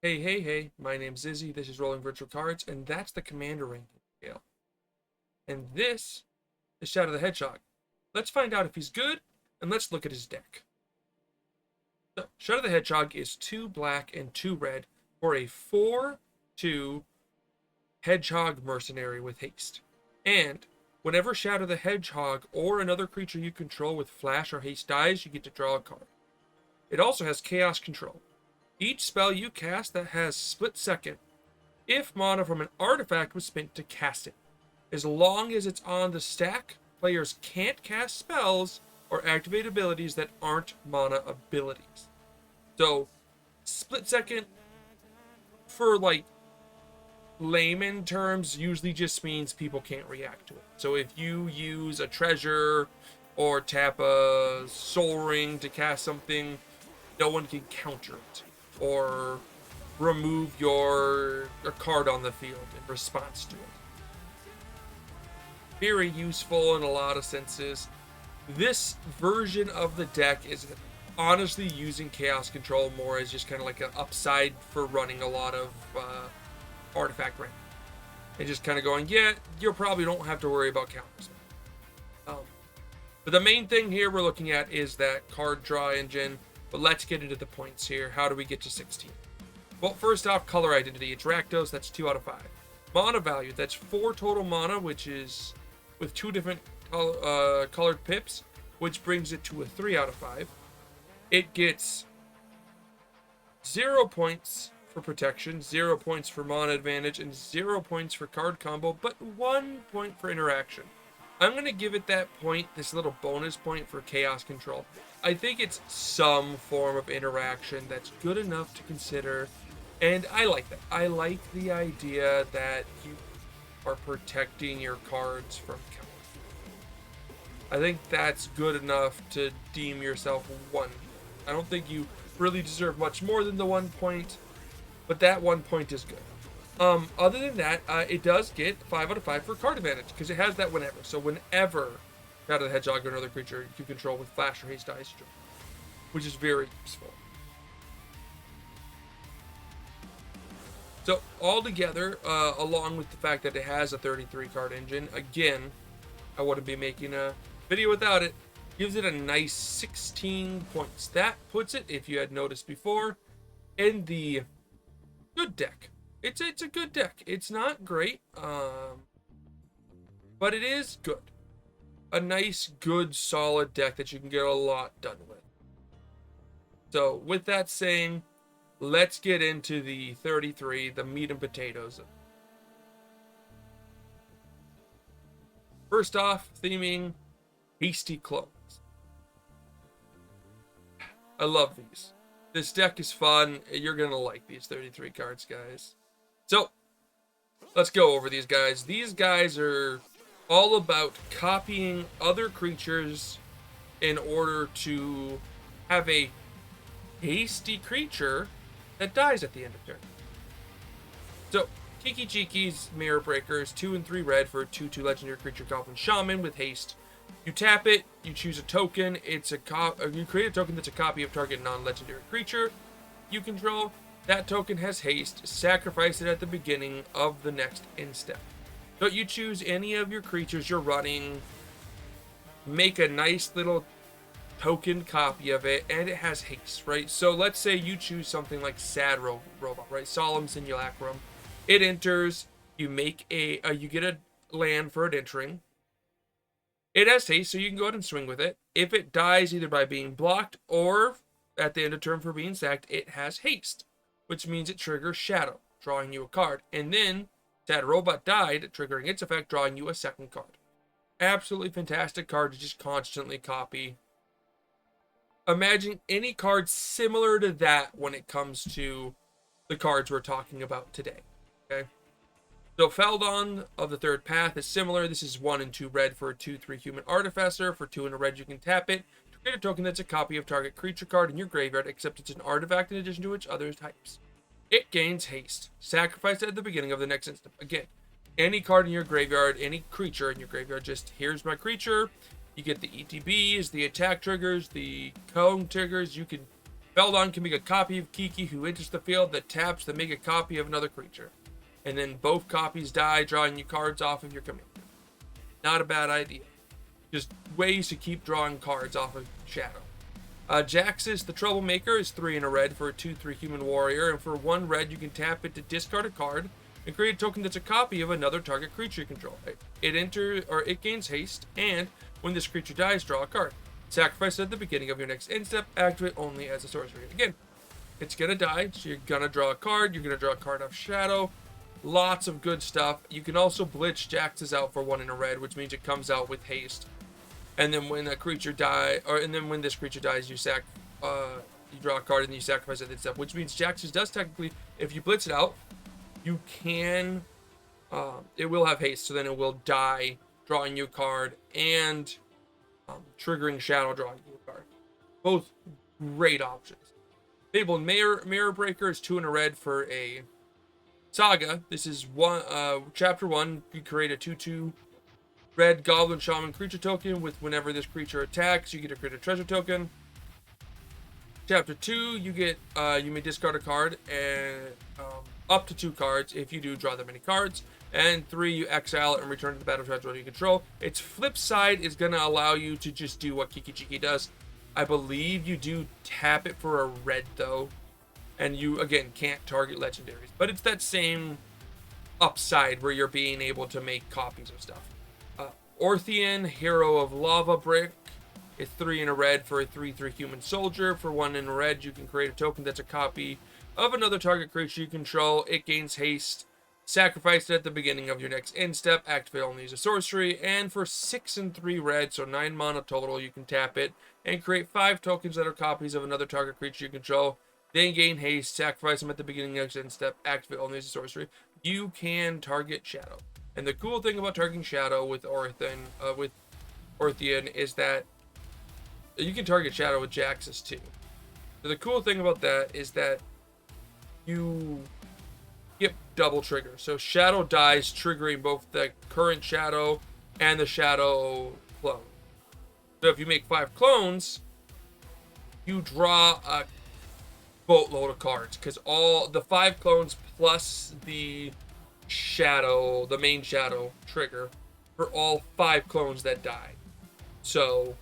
Hey, my name's Izzy, this is Rolling Virtual Cards, and that's the Commander ranking scale. And this is Shadow the Hedgehog. Let's find out if he's good, and let's look at his deck. So, Shadow the Hedgehog is 2 black and 2 red for a 4/2 Hedgehog Mercenary with haste. And whenever Shadow the Hedgehog or another creature you control with flash or haste dies, you get to draw a card. It also has Chaos Control. Each spell you cast that has split second, if mana from an artifact was spent to cast it. As long as it's on the stack, players can't cast spells or activate abilities that aren't mana abilities. So, split second, for like layman terms, usually just means people can't react to it. So if you use a treasure or tap a soul ring to cast something, no one can counter it or remove a card on the field in response to it. Very useful in a lot of senses. This version of the deck is honestly using Chaos Control more as just kind of like an upside for running a lot of artifact rank. And just kind of going, yeah, you probably don't have to worry about counters. But the main thing here we're looking at is that card draw engine. But let's get into the points here. How do we get to 16? Well, first off, color identity. It's Rakdos, that's 2 out of 5. Mana value, that's 4 total mana, which is with 2 different colored pips, which brings it to a 3 out of 5. It gets 0 points for protection, 0 points for mana advantage, and 0 points for card combo, but 1 point for interaction. I'm going to give it that point, this little bonus point for Chaos Control. I think it's some form of interaction that's good enough to consider, and I like that. I like the idea that you are protecting your cards from counters. I think that's good enough to deem yourself 1. I don't think you really deserve much more than the 1 point, but that 1 point is good. Other than that, it does get 5 out of 5 for card advantage, because it has that whenever. So whenever Shadow the Hedgehog or another creature you control with flash or haste dies, which is very useful. So altogether, along with the fact that it has a 33 card engine, again, I wouldn't be making a video without it, gives it a nice 16 points. That puts it, if you had noticed before, in the good deck. It's a good deck. It's not great, but it is good. A nice, good, solid deck that you can get a lot done with. So, with that saying, let's get into the 33, the meat and potatoes. First off, theming hasty clones. I love these. This deck is fun. You're going to like these 33 cards, guys. So, let's go over these guys. These guys are all about copying other creatures in order to have a hasty creature that dies at the end of turn. So, Kiki Jiki's Mirror Breakers, 2 and 3 red for a 2/2 legendary creature Goblin Shaman with haste. You tap it, you choose a token, you create a token that's a copy of target non-legendary creature you control. That token has haste, sacrifice it at the beginning of the next end step. So you choose any of your creatures you're running, make a nice little token copy of it, and it has haste, right? So let's say you choose something like Sad Robot, right? Solemn Simulacrum. It enters, you make you get a land for it entering. It has haste, so you can go ahead and swing with it. If it dies either by being blocked or at the end of turn for being sacked, it has haste, which means it triggers Shadow, drawing you a card. And then, Sad Robot died, triggering its effect, drawing you a second card. Absolutely fantastic card to just constantly copy. Imagine any card similar to that when it comes to the cards we're talking about today. Okay? So Feldon of the Third Path is similar. This is 1 and 2 red for a 2/3 human artificer. For 2 and a red, you can tap it to create a token that's a copy of target creature card in your graveyard, except it's an artifact in addition to its other types. It gains haste. Sacrifice it at the beginning of the next instant. Again, any card in your graveyard, any creature in your graveyard, just here's my creature. You get the ETBs, the attack triggers, the cone triggers. You can Beldon can make a copy of Kiki who enters the field that taps to make a copy of another creature. And then both copies die, drawing you cards off of your commander. Not a bad idea. Just ways to keep drawing cards off of Shadow. Jaxis, the Troublemaker, is 3 in a red for a 2/3 human warrior, and for 1 red you can tap it to discard a card and create a token that's a copy of another target creature you control. It gains haste, and when this creature dies, draw a card. Sacrifice it at the beginning of your next end step, activate only as a sorcery. Again, it's gonna die, so you're gonna draw a card, you're gonna draw a card off Shadow. Lots of good stuff. You can also blitz Jaxis out for 1 in a red, which means it comes out with haste. And then when a creature when this creature dies, you draw a card and then you sacrifice it and stuff. Which means Jaxis does technically, if you blitz it out, you can, it will have haste, so then it will die, drawing you a card, and triggering Shadow, drawing you a card. Both great options. Fabled Mirror Breaker is 2 in a red for a Saga. This is chapter 1. You create a 2/2 red Goblin Shaman creature token with whenever this creature attacks, you get to create a treasure token. Chapter 2, you may discard a card and up to 2 cards. If you do, draw that many cards. And 3, you exile it and return to the battlefield you control. Its flip side is going to allow you to just do what Kiki Chiki does. I believe you do tap it for a red though, and you again can't target legendaries. But it's that same upside where you're being able to make copies of stuff. Orthian, Hero of Lava Brick, is 3 in a red for a 3/3 human soldier. For 1 in a red, you can create a token that's a copy of another target creature you control. It gains haste. Sacrifice it at the beginning of your next end step. Activate only as a sorcery. And for 6 and 3 red, so 9 mana total, you can tap it and create 5 tokens that are copies of another target creature you control. Then gain haste. Sacrifice them at the beginning of your next end step. Activate only as a sorcery. You can target Shadow. And the cool thing about targeting Shadow with Orthian is that you can target Shadow with Jaxis too. So the cool thing about that is that you get double trigger. So Shadow dies, triggering both the current Shadow and the Shadow clone. So if you make 5 clones, you draw a boatload of cards, because all the 5 clones plus the main Shadow trigger for all 5 clones that die. So,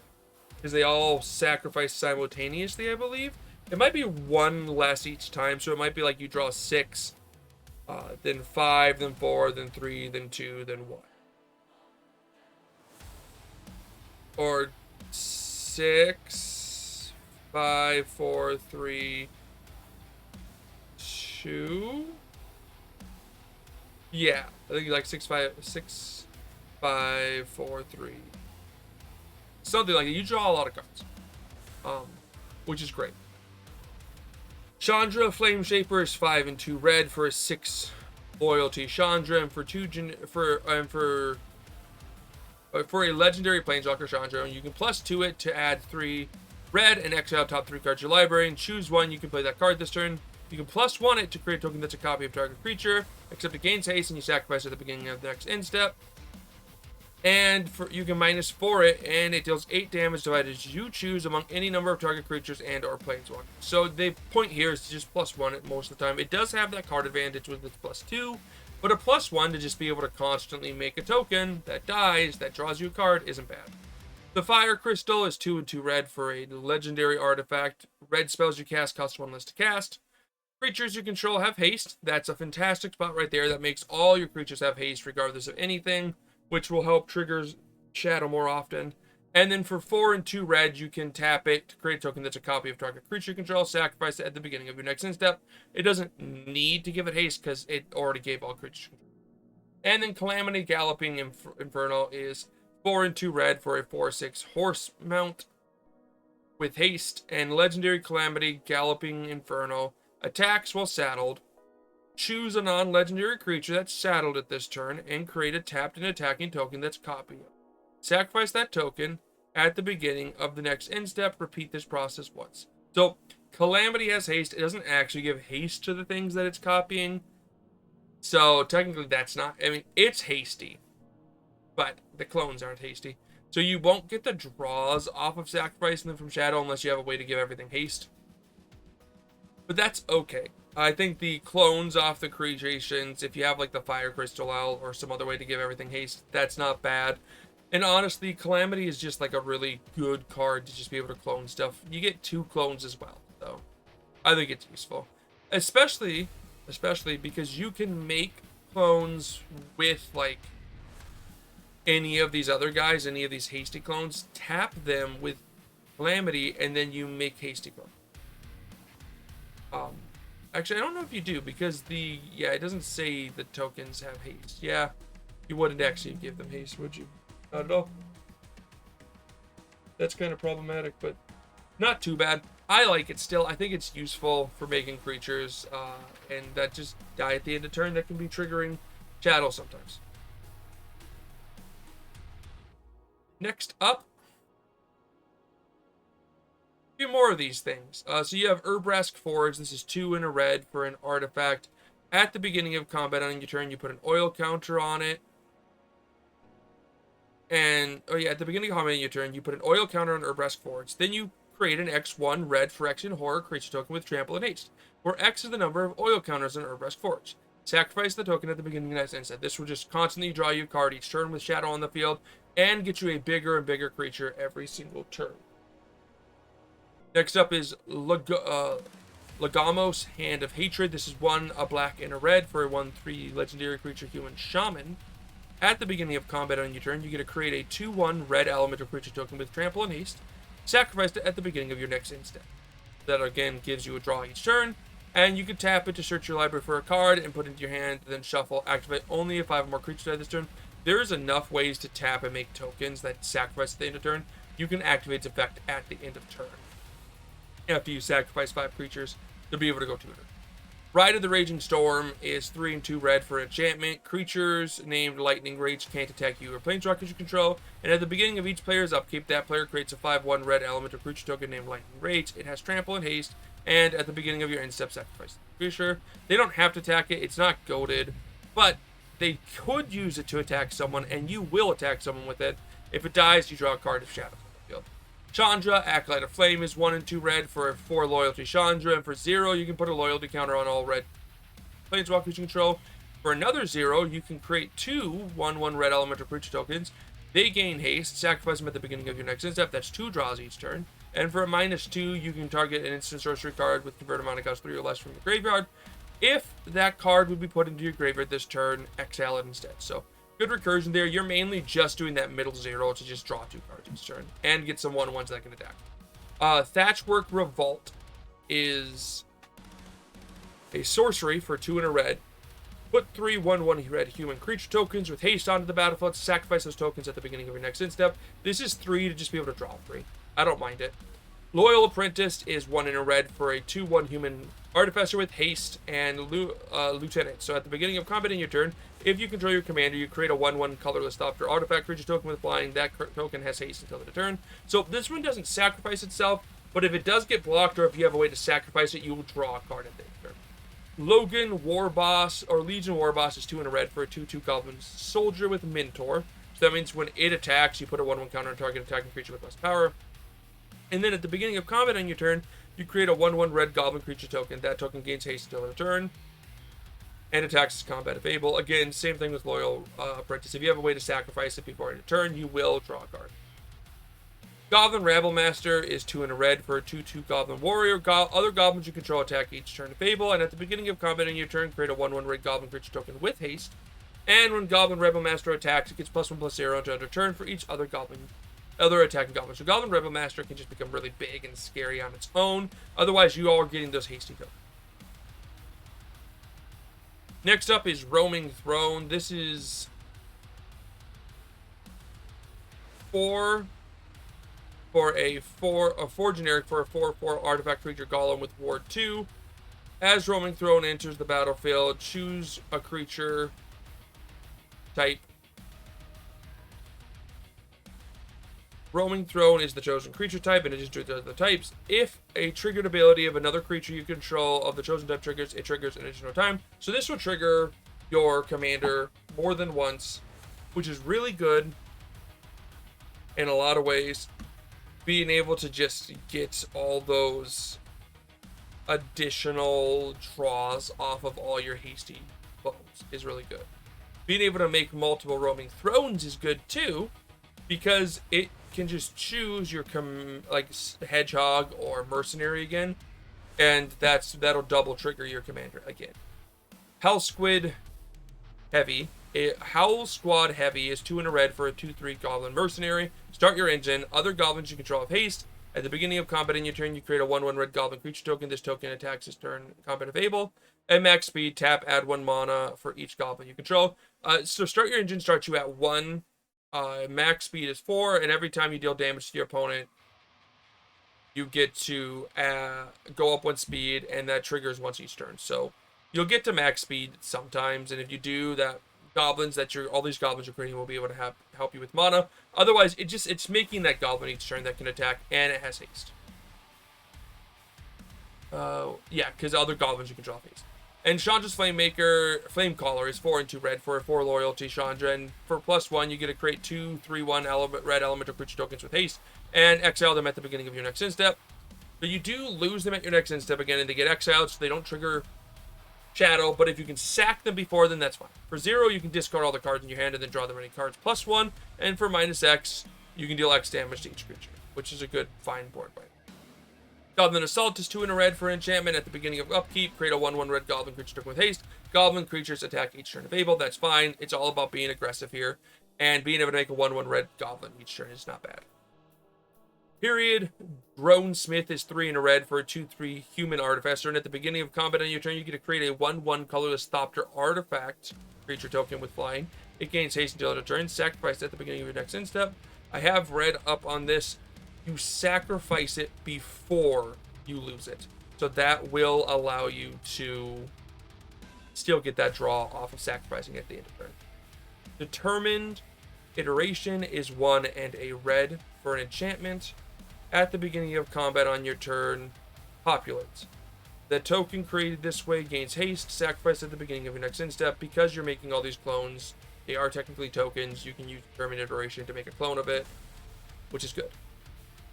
because they all sacrifice simultaneously, I believe. It might be 1 less each time, so it might be like you draw 6, then 5, then 4, then 3, then 2, then 1. Or 6, 5, 4, 3, 2. Yeah, I think like 6, 5, 4, 3. Something like that. You draw a lot of cards, which is great. Chandra, Flame Shaper, is 5 and 2 red for a 6 loyalty Chandra, and for a legendary Planeswalker Chandra, you can +2 it to add 3 red and exile top 3 cards of your library, and choose 1. You can play that card this turn. You can +1 it to create a token that's a copy of target creature, except it gains haste and you sacrifice it at the beginning of the next end step. And you can -4 it, and it deals 8 damage divided as you choose among any number of target creatures and or planeswalkers. So the point here is to just +1 it most of the time. It does have that card advantage with its +2, but a +1 to just be able to constantly make a token that dies, that draws you a card, isn't bad. The Fire Crystal is 2 and 2 red for a legendary artifact. Red spells you cast cost 1 less to cast. Creatures you control have haste. That's a fantastic spot right there. That makes all your creatures have haste regardless of anything, which will help trigger Shadow more often. And then for 4 and 2 red, you can tap it to create a token that's a copy of target creature you control. Sacrifice it at the beginning of your next end step. It doesn't need to give it haste because it already gave all creatures control. And then Calamity Galloping Infernal is 4 and 2 red for a 4/6 horse mount with haste. And Legendary Calamity Galloping Infernal attacks while saddled. Choose a non-legendary creature that's saddled at this turn and create a tapped and attacking token that's copying it. Sacrifice that token at the beginning of the next end step. Repeat this process once. So Calamity has haste. It doesn't actually give haste to the things that it's copying. So technically that's not, I mean, it's hasty, but the clones aren't hasty. So you won't get the draws off of sacrificing them from Shadow unless you have a way to give everything haste. but that's okay. I think the clones off the creations, if you have like the Fire Crystal out or some other way to give everything haste, that's not bad. And honestly, Calamity is just like a really good card to just be able to clone stuff. You get 2 clones as well, so I think it's useful. Especially because you can make clones with like any of these other guys, any of these hasty clones, tap them with Calamity, and then you make hasty clones. Actually, I don't know if you do, because it doesn't say the tokens have haste. Yeah, you wouldn't actually give them haste, would you? Not at all. That's kind of problematic, but not too bad. I like it still. I think it's useful for making creatures, and that just die at the end of turn. That can be triggering shadow sometimes. Next up, a few more of these things. So you have Urbrask Forge. This is 2 in a red for an artifact. At the beginning of combat on your turn, you put an oil counter on it. And, at the beginning of combat on your turn, you put an oil counter on Urbrask Forge. Then you create an X1 red Phyrexian Horror creature token with Trample and Haste, where X is the number of oil counters on Urbrask Forge. Sacrifice the token at the beginning of the next instead. This will just constantly draw you a card each turn with Shadow on the field, and get you a bigger and bigger creature every single turn. Next up is Lagamos, Hand of Hatred. This is a black and a red for a 1/3 legendary creature human shaman. At the beginning of combat on your turn, you get to create a 2/1 red elemental creature token with Trample and Haste. Sacrifice it at the beginning of your next instant. That again gives you a draw each turn, and you can tap it to search your library for a card and put it into your hand, then shuffle. Activate only if 5 or more creatures die this turn. There's enough ways to tap and make tokens that sacrifice at the end of turn. You can activate its effect at the end of turn, after you sacrifice 5 creatures to be able to go tutor. Ride of the Raging Storm is 3 and 2 red for enchantment. Creatures named Lightning Rage can't attack you or planeswalkers you control. And at the beginning of each player's upkeep, that player creates a 5/1 red elemental creature token named Lightning Rage. It has Trample and Haste. And at the beginning of your end step, sacrifice the creature. They don't have to attack it. It's not goated, but they could use it to attack someone, and you will attack someone with it. If it dies, you draw a card of Shadow on the field. Chandra, Acolyte of Flame, is 1 and 2 red for 4 loyalty Chandra, and for 0, you can put a loyalty counter on all red planeswalkers you control. For another 0, you can create 2 1/1 red elemental creature tokens. They gain haste. Sacrifice them at the beginning of your next step. That's 2 draws each turn. And for a -2, you can target an instant sorcery card with converted mana cost 3 or less from the graveyard. If that card would be put into your graveyard this turn, exile it instead. So good recursion there. You're mainly just doing that middle 0 to just draw 2 cards each turn and get some 1/1s that can attack. Thatchwork Revolt is a sorcery for 2 and a red. Put 3 1/1 red human creature tokens with haste onto the battlefield. Sacrifice those tokens at the beginning of your next step. This is 3 to just be able to draw 3. I don't mind it. Loyal Apprentice is 1 in a red for a 2/1 human artificer with haste and lieutenant. So at the beginning of combat in your turn, if you control your commander, you create a 1/1 colorless opter artifact creature token with flying. That token has haste until the turn. So this one doesn't sacrifice itself, but if it does get blocked or if you have a way to sacrifice it, you will draw a card at the turn. Logan Warboss, or Legion Warboss, is 2 in a red for a 2/2 Goblin Soldier with Mentor. So that means when it attacks, you put a 1/1 counter on target attacking creature with less power. And then at the beginning of combat on your turn, you create a 1/1 red Goblin creature token. That token gains haste until the turn and attacks as combat if able. Again, same thing with Loyal Apprentice. If you have a way to sacrifice it before end of turn, you will draw a card. Goblin Rabblemaster is 2 in a red for a 2/2 Goblin Warrior. Other goblins you control attack each turn if able. And at the beginning of combat on your turn, create a 1/1 red Goblin creature token with haste. And when Goblin Rebelmaster attacks, it gets +1/+0 until end of turn for each other attacking goblin. So Goblin Rebelmaster can just become really big and scary on its own. Otherwise, you all are getting those hasty tokens. Next up is Roaming Throne. This is 4 for a 4 generic for a 4/4 artifact creature golem with Ward 2. As Roaming Throne enters the battlefield, choose a creature type. Roaming Throne is the chosen creature type, and it just does the types. If a triggered ability of another creature you control of the chosen type triggers, it triggers an additional time. So this will trigger your commander more than once, which is really good in a lot of ways. Being able to just get all those additional draws off of all your hasty bones is really good. Being able to make multiple roaming thrones is good too, because it can just choose your like hedgehog or mercenary again, and that'll double trigger your commander again. Hell Squid Heavy. A Howl Squad Heavy is 2 in a red for a 2/3 Goblin Mercenary. Start your engine. Other goblins you control have haste. At the beginning of combat in your turn, you create a 1/1 red goblin creature token. This token attacks this turn combat if able. At max speed, tap, add 1 mana for each goblin you control. So start your engine starts you at 1. Max speed is 4, and every time you deal damage to your opponent, you get to go up 1 speed, and that triggers once each turn. So you'll get to max speed sometimes, and if you do, that goblins that all these goblins you're creating will be able to help you with mana. Otherwise, it's making that goblin each turn that can attack, and it has haste. Yeah, because other goblins you can draw haste. And Chandra's Flamecaller is 4 and 2 red for a 4 loyalty Chandra, and for +1 you get to create 2/3/1 red elemental creature tokens with haste, and exile them at the beginning of your next end step. But you do lose them at your next end step again, and they get exiled, so they don't trigger Shadow, but if you can sack them before, then that's fine. For 0, you can discard all the cards in your hand and then draw the remaining cards +1, and for -X, you can deal X damage to each creature, which is a good, fine board fight. Goblin Assault is 2 in a red for enchantment. At the beginning of upkeep, create a 1/1 red goblin creature token with haste. Goblin creatures attack each turn if able. That's fine. It's all about being aggressive here, and being able to make a 1/1 red goblin each turn is not bad. Period. Drone Smith is 3 in a red for a 2/3 human artificer, and at the beginning of combat on your turn, you get to create a 1/1 colorless Thopter artifact creature token with flying. It gains haste until end of turn. Sacrifice at the beginning of your next end step. I have read up on this. You sacrifice it before you lose it, so that will allow you to still get that draw off of sacrificing at the end of turn. Determined Iteration is 1 and a red for an enchantment. At the beginning of combat on your turn, populates. The token created this way gains haste. Sacrifice at the beginning of your next end step. Because you're making all these clones, they are technically tokens. You can use Determined Iteration to make a clone of it, which is good.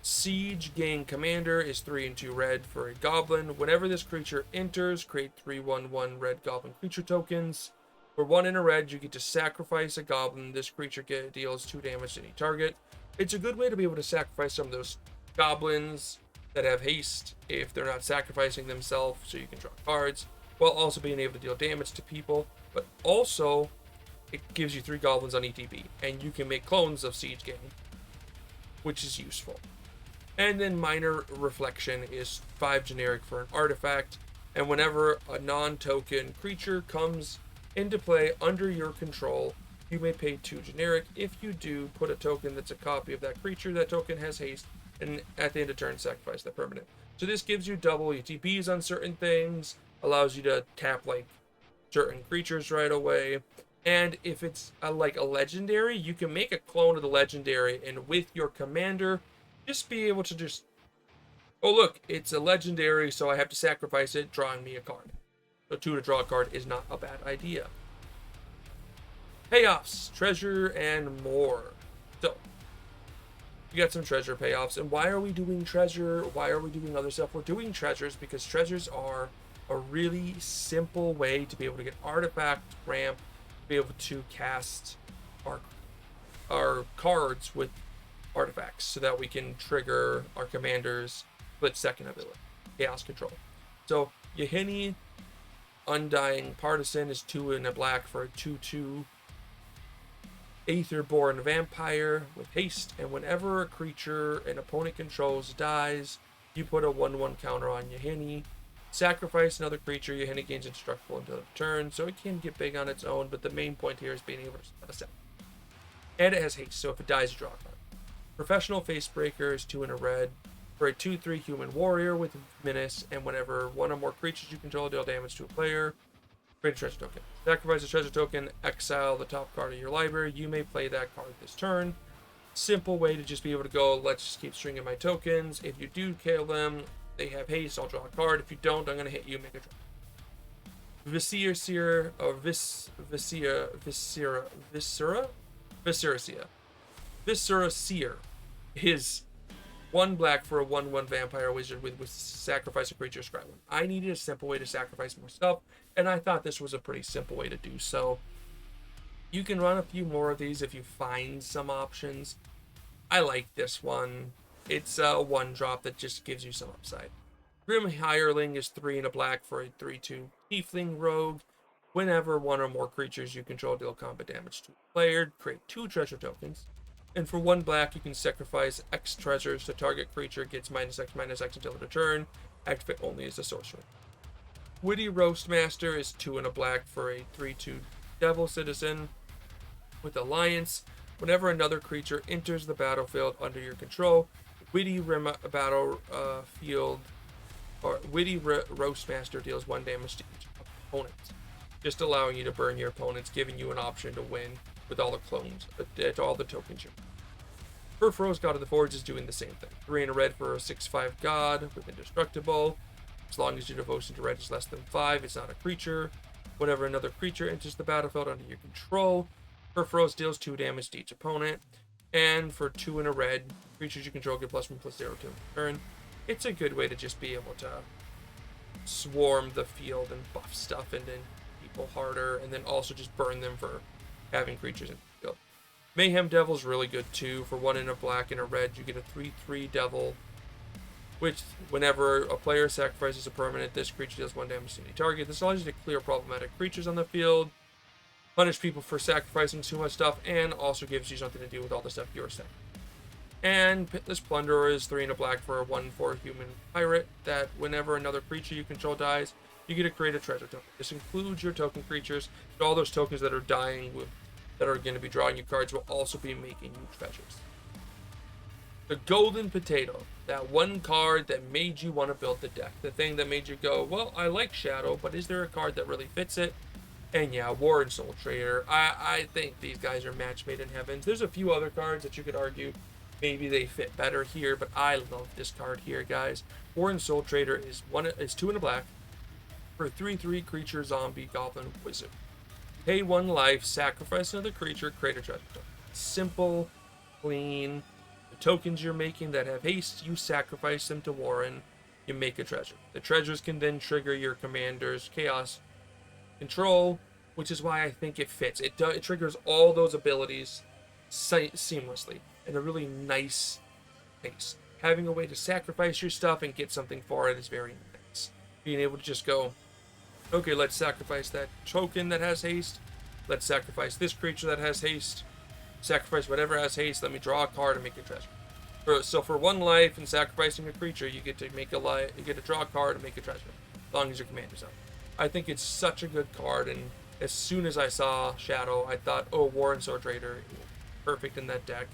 Siege Gang Commander is 3 and 2 red for a goblin. Whenever this creature enters, create 3/1/1 red goblin creature tokens. For 1 in a red, you get to sacrifice a goblin. This creature deals 2 damage to any target. It's a good way to be able to sacrifice some of those goblins that have haste if they're not sacrificing themselves, so you can draw cards, while also being able to deal damage to people. But also, it gives you 3 goblins on ETB, and you can make clones of Siege Gang, which is useful. And then Minor Reflection is 5 generic for an artifact, and whenever a non-token creature comes into play under your control, you may pay 2 generic. If you do, put a token that's a copy of that creature. That token has haste, and at the end of turn, sacrifice that permanent. So this gives you double ETBs on certain things, allows you to tap like certain creatures right away. And if it's like a legendary, you can make a clone of the legendary, and with your commander, just be able to just, oh look, it's a legendary, so I have to sacrifice it, drawing me a card. So 2 to draw a card is not a bad idea. Payoffs, treasure, and more. So, we got some treasure payoffs. And why are we doing treasure? Why are we doing other stuff? We're doing treasures because treasures are a really simple way to be able to get artifact ramp, be able to cast our cards with artifacts so that we can trigger our commander's split-second ability, Chaos Control. So, Yahini Undying Partisan is 2 in a black for a 2/2 Aetherborn Vampire with haste, and whenever a creature an opponent controls dies, you put a 1/1 counter on Yahini. Sacrifice another creature. Yahini gains indestructible until the turn, so it can get big on its own, but the main point here is being able to set. And it has haste, so if it dies, you draw a card. Professional Facebreaker is 2 in a red for a 2/3 human warrior with menace, and whenever one or more creatures you control deal damage to a player, create a treasure token. Sacrifice a treasure token, exile the top card of your library. You may play that card this turn. Simple way to just be able to go, let's just keep stringing my tokens. If you do kill them, they have haste, I'll draw a card. If you don't, I'm going to hit you, make a draw. Viscera Seer, or Viscera Seer is 1 black for a 1/1 vampire wizard with sacrifice a creature, scry 1. I needed a simple way to sacrifice more stuff, and I thought this was a pretty simple way to do so. You can run a few more of these if you find some options. I like this one. It's a 1-drop that just gives you some upside. Grim Hireling is 3 and a black for a 3/2 Tiefling Rogue. Whenever one or more creatures you control deal combat damage to a player, create 2 treasure tokens. And for 1 black, you can sacrifice X treasures to target creature, gets -X/-X until end of turn. Activate only as a sorcerer. Witty Roastmaster is 2 and a black for a 3/2 Devil Citizen. With Alliance, whenever another creature enters the battlefield under your control, Witty Roastmaster deals 1 damage to each opponent, just allowing you to burn your opponents, giving you an option to win with all the clones, all the tokens. Furfrow's God of the Forge is doing the same thing. 3 and a red for a 6/5 God with Indestructible. As long as your devotion to red is less than 5, it's not a creature. Whenever another creature enters the battlefield under your control, Furfrow's deals 2 damage to each opponent. And for 2 and a red, creatures you control get +1/+0 to turn. It's a good way to just be able to swarm the field and buff stuff and then people harder, and then also just burn them for having creatures in the field. Mayhem Devil's really good too. For 1 and a black and a red, you get a 3/3 Devil, which whenever a player sacrifices a permanent, this creature deals 1 damage to any target. This allows you to clear problematic creatures on the field, punish people for sacrificing too much stuff, and also gives you something to do with all the stuff you're saying. And Pitless Plunderer is 3 and a black for a 1/4 human pirate that whenever another creature you control dies, you get to create a treasure token. This includes your token creatures, but all those tokens that are dying that are going to be drawing you cards will also be making you treasures. The Golden Potato, that one card that made you want to build the deck. The thing that made you go, well, I like Shadow, but is there a card that really fits it? And yeah, War and Soul Trader. I think these guys are match made in heaven. There's a few other cards that you could argue maybe they fit better here, but I love this card here, guys. War and Soul Trader is 2 and a black for a 3/3 creature zombie goblin wizard. Pay 1 life, sacrifice another creature, create a treasure token. Simple, clean. The tokens you're making that have haste, you sacrifice them to Warren, you make a treasure. The treasures can then trigger your commander's chaos control, which is why I think it fits. It triggers all those abilities seamlessly in a really nice pace. Having a way to sacrifice your stuff and get something for it is very nice. Being able to just go, okay, let's sacrifice that token that has haste. Let's sacrifice this creature that has haste. Sacrifice whatever has haste. Let me draw a card and make a treasure. So for 1 life and sacrificing a creature, you get to you get to draw a card and make a treasure, as long as your commander's up. I think it's such a good card, and as soon as I saw Shadow, I thought, oh, War and Sword Trader, perfect in that deck.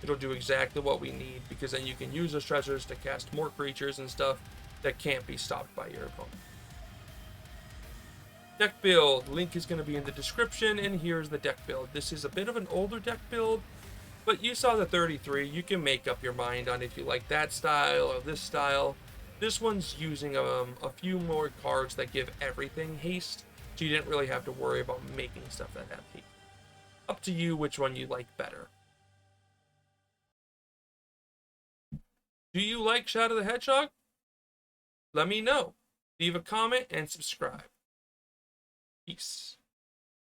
It'll do exactly what we need, because then you can use those treasures to cast more creatures and stuff that can't be stopped by your opponent. Deck build, link is going to be in the description, and here's the deck build. This is a bit of an older deck build, but you saw the 33. You can make up your mind on if you like that style or this style. This one's using a few more cards that give everything haste, so you didn't really have to worry about making stuff that have haste. Up to you which one you like better. Do you like Shadow the Hedgehog? Let me know. Leave a comment and subscribe. Peace.